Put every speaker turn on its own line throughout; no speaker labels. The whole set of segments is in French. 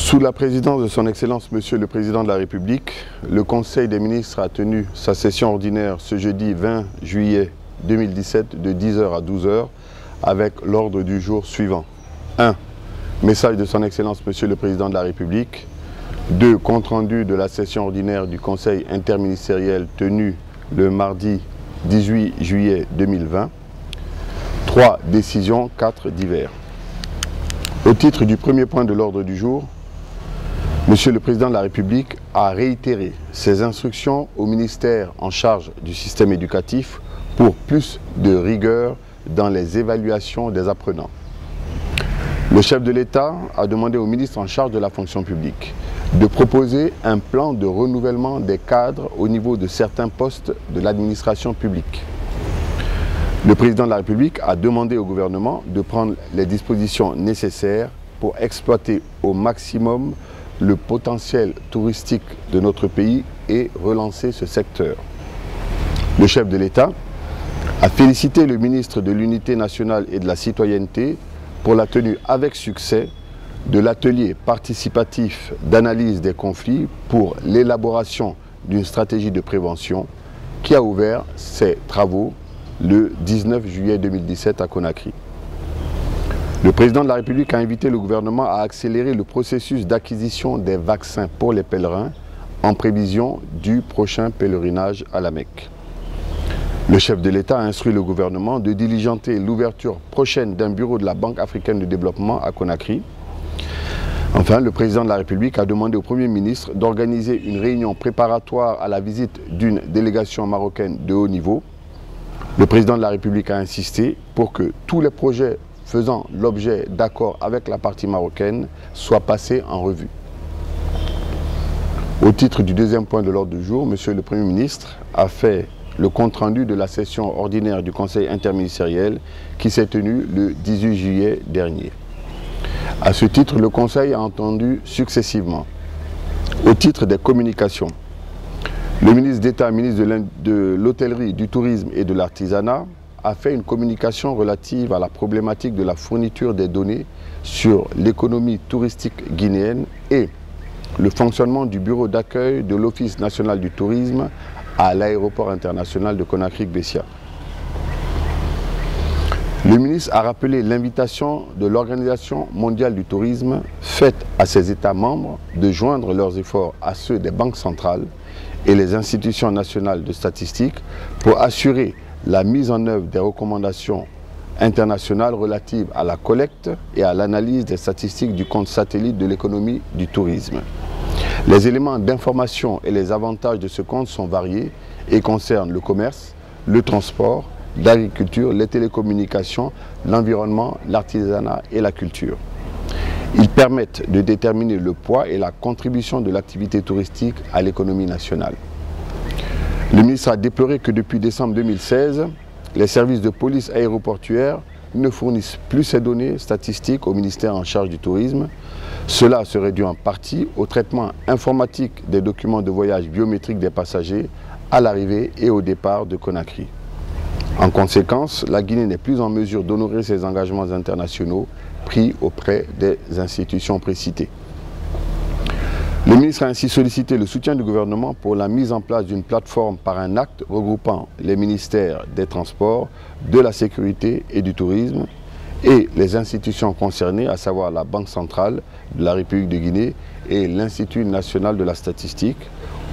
Sous la présidence de son Excellence Monsieur le Président de la République, le Conseil des ministres a tenu sa session ordinaire ce jeudi 20 juillet 2017 de 10h à 12h avec l'ordre du jour suivant. 1. Message de son Excellence Monsieur le Président de la République. 2. Compte rendu de la session ordinaire du Conseil interministériel tenue le mardi 18 juillet 2020. 3. Décision. 4. Divers. Au titre du premier point de l'ordre du jour, Monsieur le Président de la République a réitéré ses instructions au ministère en charge du système éducatif pour plus de rigueur dans les évaluations des apprenants. Le chef de l'État a demandé au ministre en charge de la fonction publique de proposer un plan de renouvellement des cadres au niveau de certains postes de l'administration publique. Le Président de la République a demandé au gouvernement de prendre les dispositions nécessaires pour exploiter au maximum le potentiel touristique de notre pays et relancer ce secteur. Le chef de l'État a félicité le ministre de l'Unité nationale et de la citoyenneté pour la tenue avec succès de l'atelier participatif d'analyse des conflits pour l'élaboration d'une stratégie de prévention qui a ouvert ses travaux le 19 juillet 2017 à Conakry. Le président de la République a invité le gouvernement à accélérer le processus d'acquisition des vaccins pour les pèlerins en prévision du prochain pèlerinage à la Mecque. Le chef de l'État a instruit le gouvernement de diligenter l'ouverture prochaine d'un bureau de la Banque africaine de développement à Conakry. Enfin, le président de la République a demandé au Premier ministre d'organiser une réunion préparatoire à la visite d'une délégation marocaine de haut niveau. Le président de la République a insisté pour que tous les projets faisant l'objet d'accords avec la partie marocaine soient passés en revue. Au titre du deuxième point de l'ordre du jour, Monsieur le Premier ministre a fait le compte-rendu de la session ordinaire du Conseil interministériel qui s'est tenue le 18 juillet dernier. À ce titre, le Conseil a entendu successivement, au titre des communications, le ministre d'État, ministre de l'Hôtellerie, du Tourisme et de l'Artisanat, a fait une communication relative à la problématique de la fourniture des données sur l'économie touristique guinéenne et le fonctionnement du bureau d'accueil de l'Office national du tourisme à l'aéroport international de Conakry-Bessia. Le ministre a rappelé l'invitation de l'Organisation mondiale du tourisme faite à ses États membres de joindre leurs efforts à ceux des banques centrales et les institutions nationales de statistiques pour assurer la mise en œuvre des recommandations internationales relatives à la collecte et à l'analyse des statistiques du compte satellite de l'économie du tourisme. Les éléments d'information et les avantages de ce compte sont variés et concernent le commerce, le transport, l'agriculture, les télécommunications, l'environnement, l'artisanat et la culture. Ils permettent de déterminer le poids et la contribution de l'activité touristique à l'économie nationale. Le ministre a déploré que depuis décembre 2016, les services de police aéroportuaire ne fournissent plus ces données statistiques au ministère en charge du tourisme. Cela serait dû en partie au traitement informatique des documents de voyage biométriques des passagers à l'arrivée et au départ de Conakry. En conséquence, la Guinée n'est plus en mesure d'honorer ses engagements internationaux pris auprès des institutions précitées. Le ministre a ainsi sollicité le soutien du gouvernement pour la mise en place d'une plateforme par un acte regroupant les ministères des Transports, de la Sécurité et du Tourisme et les institutions concernées, à savoir la Banque centrale de la République de Guinée et l'Institut national de la statistique,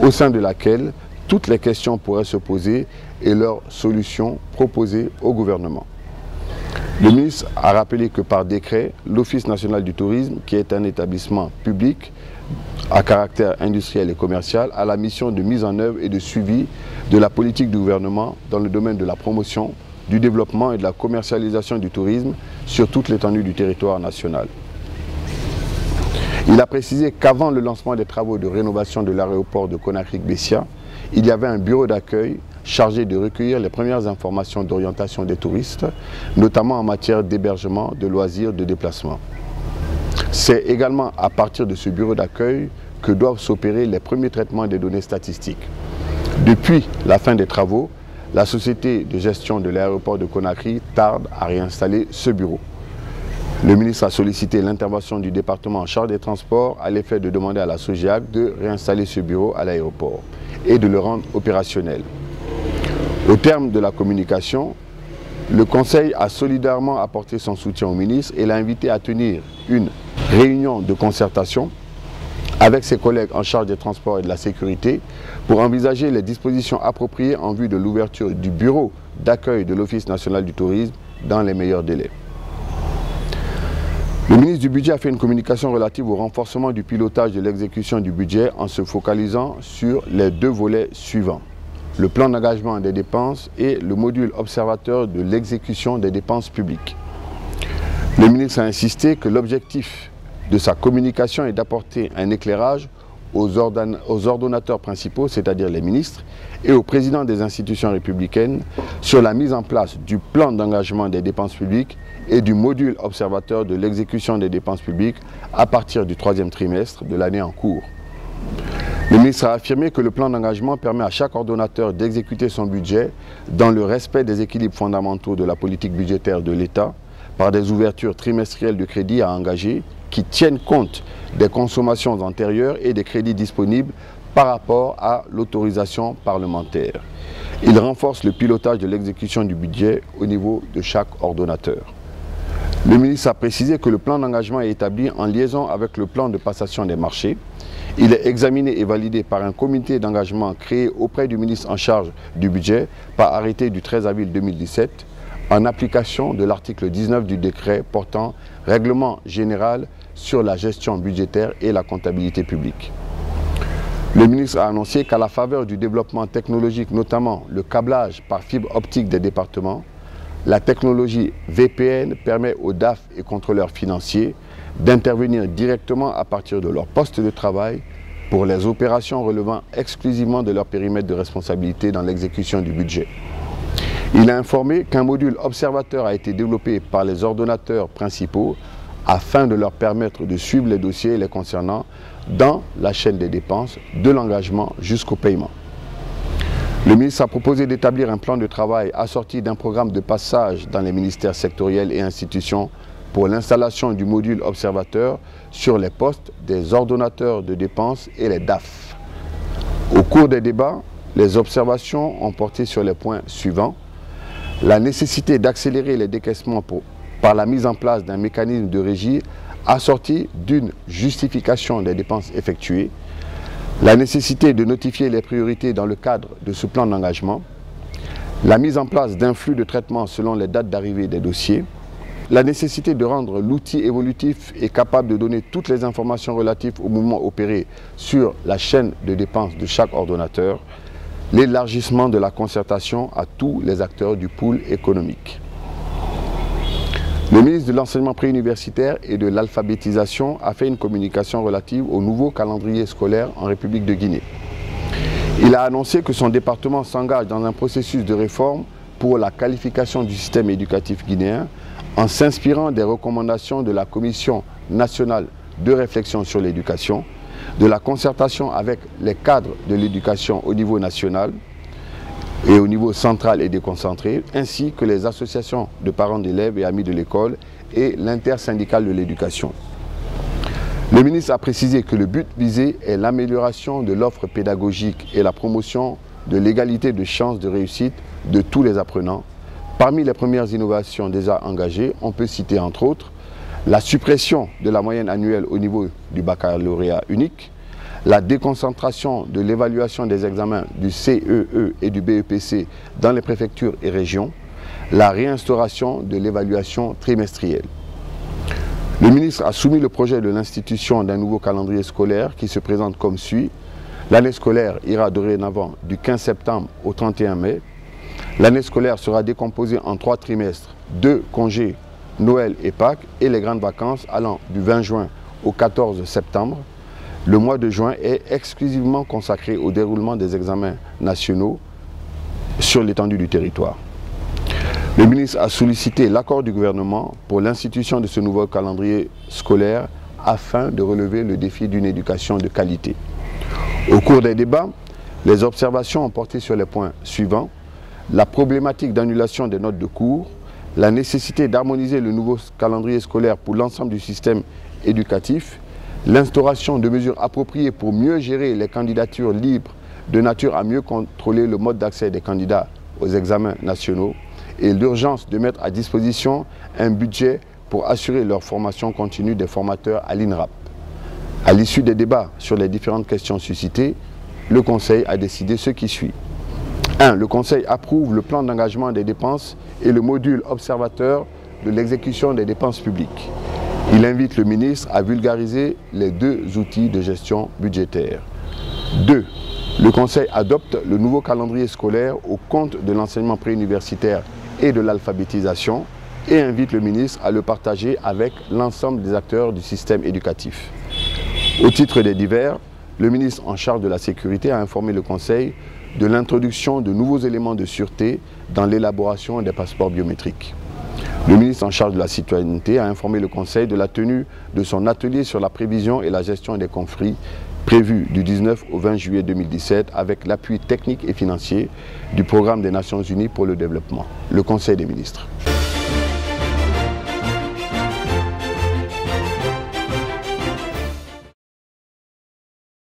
au sein de laquelle toutes les questions pourraient se poser et leurs solutions proposées au gouvernement. Le ministre a rappelé que par décret, l'Office national du tourisme, qui est un établissement public à caractère industriel et commercial, a la mission de mise en œuvre et de suivi de la politique du gouvernement dans le domaine de la promotion, du développement et de la commercialisation du tourisme sur toute l'étendue du territoire national. Il a précisé qu'avant le lancement des travaux de rénovation de l'aéroport de Conakry-Bessia, il y avait un bureau d'accueil chargé de recueillir les premières informations d'orientation des touristes, notamment en matière d'hébergement, de loisirs, de déplacement. C'est également à partir de ce bureau d'accueil que doivent s'opérer les premiers traitements des données statistiques. Depuis la fin des travaux, la société de gestion de l'aéroport de Conakry tarde à réinstaller ce bureau. Le ministre a sollicité l'intervention du département en charge des transports à l'effet de demander à la SOGIAC de réinstaller ce bureau à l'aéroport et de le rendre opérationnel. Au terme de la communication, le Conseil a solidairement apporté son soutien au ministre et l'a invité à tenir une réunion de concertation avec ses collègues en charge des transports et de la sécurité pour envisager les dispositions appropriées en vue de l'ouverture du bureau d'accueil de l'Office national du tourisme dans les meilleurs délais. Le ministre du Budget a fait une communication relative au renforcement du pilotage de l'exécution du budget en se focalisant sur les deux volets suivants: le plan d'engagement des dépenses et le module observateur de l'exécution des dépenses publiques. Le ministre a insisté que l'objectif de sa communication est d'apporter un éclairage aux ordonnateurs principaux, c'est-à-dire les ministres, et aux présidents des institutions républicaines sur la mise en place du plan d'engagement des dépenses publiques et du module observateur de l'exécution des dépenses publiques à partir du 3e trimestre de l'année en cours. Le ministre a affirmé que le plan d'engagement permet à chaque ordonnateur d'exécuter son budget dans le respect des équilibres fondamentaux de la politique budgétaire de l'État par des ouvertures trimestrielles de crédits à engager qui tiennent compte des consommations antérieures et des crédits disponibles par rapport à l'autorisation parlementaire. Il renforce le pilotage de l'exécution du budget au niveau de chaque ordonnateur. Le ministre a précisé que le plan d'engagement est établi en liaison avec le plan de passation des marchés. Il est examiné et validé par un comité d'engagement créé auprès du ministre en charge du budget par arrêté du 13 avril 2017 en application de l'article 19 du décret portant règlement général sur la gestion budgétaire et la comptabilité publique. Le ministre a annoncé qu'à la faveur du développement technologique, notamment le câblage par fibre optique des départements, la technologie VPN permet aux DAF et contrôleurs financiers d'intervenir directement à partir de leur poste de travail pour les opérations relevant exclusivement de leur périmètre de responsabilité dans l'exécution du budget. Il a informé qu'un module observateur a été développé par les ordonnateurs principaux afin de leur permettre de suivre les dossiers les concernant dans la chaîne des dépenses, de l'engagement jusqu'au paiement. Le ministre a proposé d'établir un plan de travail assorti d'un programme de passage dans les ministères sectoriels et institutions pour l'installation du module observateur sur les postes des ordonnateurs de dépenses et les DAF. Au cours des débats, les observations ont porté sur les points suivants: la nécessité d'accélérer les décaissements par la mise en place d'un mécanisme de régie assorti d'une justification des dépenses effectuées, la nécessité de notifier les priorités dans le cadre de ce plan d'engagement, la mise en place d'un flux de traitement selon les dates d'arrivée des dossiers, la nécessité de rendre l'outil évolutif et capable de donner toutes les informations relatives aux mouvements opérés sur la chaîne de dépenses de chaque ordonnateur, l'élargissement de la concertation à tous les acteurs du pool économique. Le ministre de l'Enseignement préuniversitaire et de l'Alphabétisation a fait une communication relative au nouveau calendrier scolaire en République de Guinée. Il a annoncé que son département s'engage dans un processus de réforme pour la qualification du système éducatif guinéen en s'inspirant des recommandations de la Commission nationale de réflexion sur l'éducation, de la concertation avec les cadres de l'éducation au niveau national et au niveau central et déconcentré, ainsi que les associations de parents d'élèves et amis de l'école et l'intersyndicale de l'éducation. Le ministre a précisé que le but visé est l'amélioration de l'offre pédagogique et la promotion de l'égalité de chances de réussite de tous les apprenants. Parmi les premières innovations déjà engagées, on peut citer entre autres la suppression de la moyenne annuelle au niveau du baccalauréat unique, la déconcentration de l'évaluation des examens du CEE et du BEPC dans les préfectures et régions, la réinstauration de l'évaluation trimestrielle. Le ministre a soumis le projet de l'institution d'un nouveau calendrier scolaire qui se présente comme suit. L'année scolaire ira dorénavant du 15 septembre au 31 mai. L'année scolaire sera décomposée en 3 trimestres, 2 congés, Noël et Pâques, et les grandes vacances allant du 20 juin au 14 septembre. Le mois de juin est exclusivement consacré au déroulement des examens nationaux sur l'étendue du territoire. Le ministre a sollicité l'accord du gouvernement pour l'institution de ce nouveau calendrier scolaire afin de relever le défi d'une éducation de qualité. Au cours des débats, les observations ont porté sur les points suivants: la problématique d'annulation des notes de cours, la nécessité d'harmoniser le nouveau calendrier scolaire pour l'ensemble du système éducatif, l'instauration de mesures appropriées pour mieux gérer les candidatures libres de nature à mieux contrôler le mode d'accès des candidats aux examens nationaux et l'urgence de mettre à disposition un budget pour assurer leur formation continue des formateurs à l'INRAP. À l'issue des débats sur les différentes questions suscitées, le Conseil a décidé ce qui suit. 1. Le Conseil approuve le plan d'engagement des dépenses et le module observateur de l'exécution des dépenses publiques. Il invite le ministre à vulgariser les deux outils de gestion budgétaire. 2. Le Conseil adopte le nouveau calendrier scolaire au compte de l'enseignement préuniversitaire et de l'alphabétisation et invite le ministre à le partager avec l'ensemble des acteurs du système éducatif. Au titre des divers, le ministre en charge de la sécurité a informé le Conseil de l'introduction de nouveaux éléments de sûreté dans l'élaboration des passeports biométriques. Le ministre en charge de la citoyenneté a informé le Conseil de la tenue de son atelier sur la prévision et la gestion des conflits prévu du 19 au 20 juillet 2017 avec l'appui technique et financier du Programme des Nations Unies pour le développement, le Conseil des ministres.